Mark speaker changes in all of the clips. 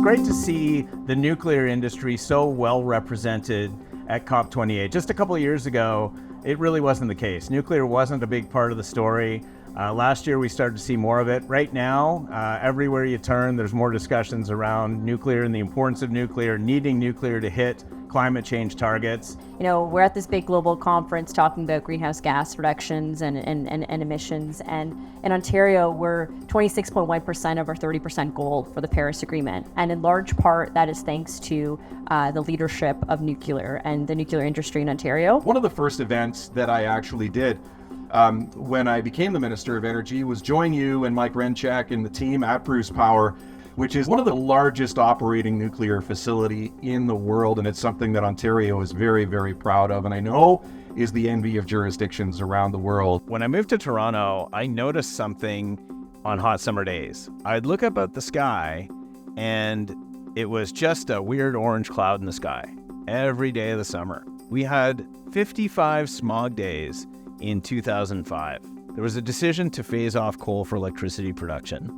Speaker 1: great to see the nuclear industry so well represented at COP28. Just a couple of years ago, it really wasn't the case. Nuclear wasn't a big part of the story. Last year, we started to see more of it. Right now, everywhere you turn, there's more discussions around nuclear and the importance of nuclear, needing nuclear to hit climate change targets.
Speaker 2: You know, we're at this big global conference talking about greenhouse gas reductions and emissions. And in Ontario, we're 26.1% of our 30% goal for the Paris Agreement. And in large part, that is thanks to the leadership of nuclear and the nuclear industry in Ontario.
Speaker 3: One of the first events that I actually did when I became the Minister of Energy was join you and Mike Rencheck and the team at Bruce Power, which is one of the largest operating nuclear facility in the world. And it's something that Ontario is very, very proud of. And I know is the envy of jurisdictions around the world.
Speaker 1: When I moved to Toronto, I noticed something on hot summer days. I'd look up at the sky and it was just a weird orange cloud in the sky every day of the summer. We had 55 smog days in 2005. There was a decision to phase off coal for electricity production.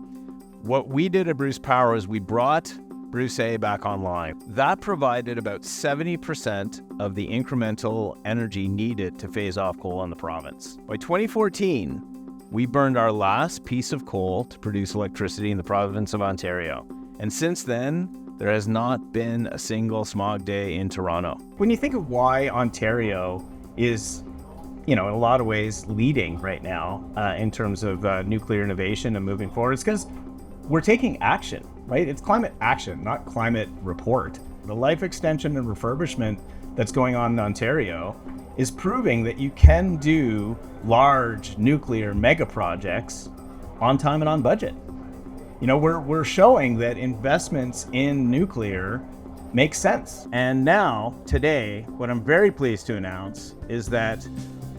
Speaker 1: What we did at Bruce Power is we brought Bruce A back online. That provided about 70% of the incremental energy needed to phase off coal in the province. By 2014, we burned our last piece of coal to produce electricity in the province of Ontario. And since then, there has not been a single smog day in Toronto. When you think of why Ontario is, in a lot of ways leading right now in terms of nuclear innovation and moving forward, it's because we're taking action, right? It's climate action, not climate report. The life extension and refurbishment that's going on in Ontario is proving that you can do large nuclear mega projects on time and on budget. We're showing that investments in nuclear make sense. And now, today, what I'm very pleased to announce is that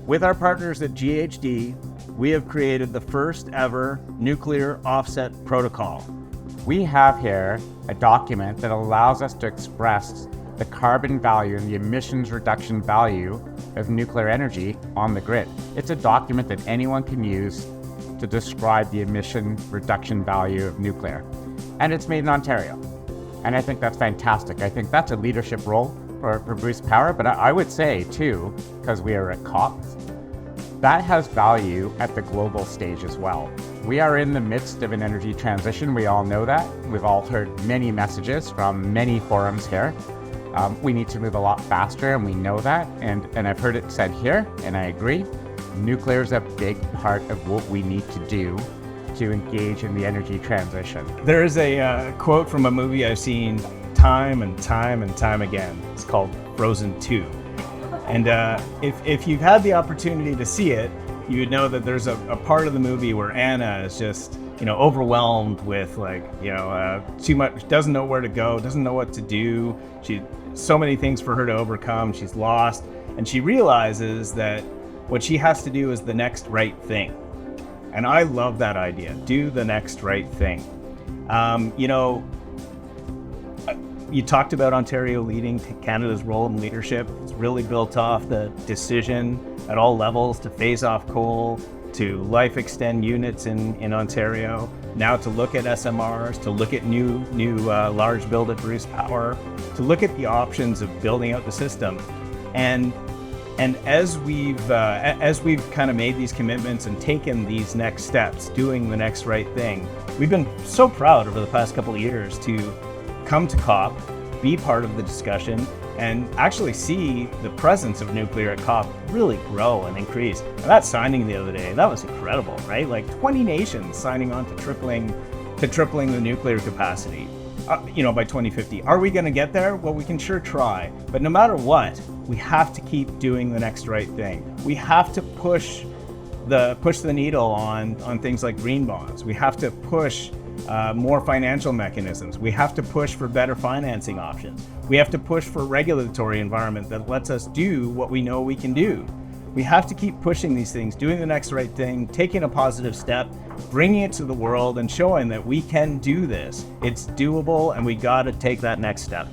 Speaker 1: with our partners at GHD, we have created the first ever nuclear offset protocol.
Speaker 4: We have here a document that allows us to express the carbon value and the emissions reduction value of nuclear energy on the grid. It's a document that anyone can use to describe the emission reduction value of nuclear. And it's made in Ontario. And I think that's fantastic. I think that's a leadership role for Bruce Power, but I would say too, because we are at COP, that has value at the global stage as well. We are in the midst of an energy transition. We all know that. We've all heard many messages from many forums here. We need to move a lot faster, and we know that. And I've heard it said here, and I agree. Nuclear is a big part of what we need to do to engage in the energy transition.
Speaker 1: There is a quote from a movie I've seen time and time and time again. It's called Frozen 2. And if you've had the opportunity to see it, you would know that there's a part of the movie where Anna is just, overwhelmed with too much, doesn't know where to go, doesn't know what to do. So many things for her to overcome. She's lost. And she realizes that what she has to do is the next right thing. And I love that idea. Do the next right thing. You talked about Ontario leading Canada's role in leadership. It's really built off the decision at all levels to phase off coal, to life extend units in Ontario, now to look at SMRs, to look at new large build at Bruce Power, to look at the options of building out the system. And as we've kind of made these commitments and taken these next steps, doing the next right thing, we've been so proud over the past couple of years to come to COP, be part of the discussion, and actually see the presence of nuclear at COP really grow and increase. And that signing the other day, that was incredible, right? Like 20 nations signing on to tripling the nuclear capacity, by 2050. Are we going to get there? Well, we can sure try. But no matter what, we have to keep doing the next right thing. We have to push the needle on things like green bonds. We have to push more financial mechanisms. We have to push for better financing options. We have to push for a regulatory environment that lets us do what we know we can do. We have to keep pushing these things, doing the next right thing, taking a positive step, bringing it to the world and showing that we can do this. It's doable and we got to take that next step.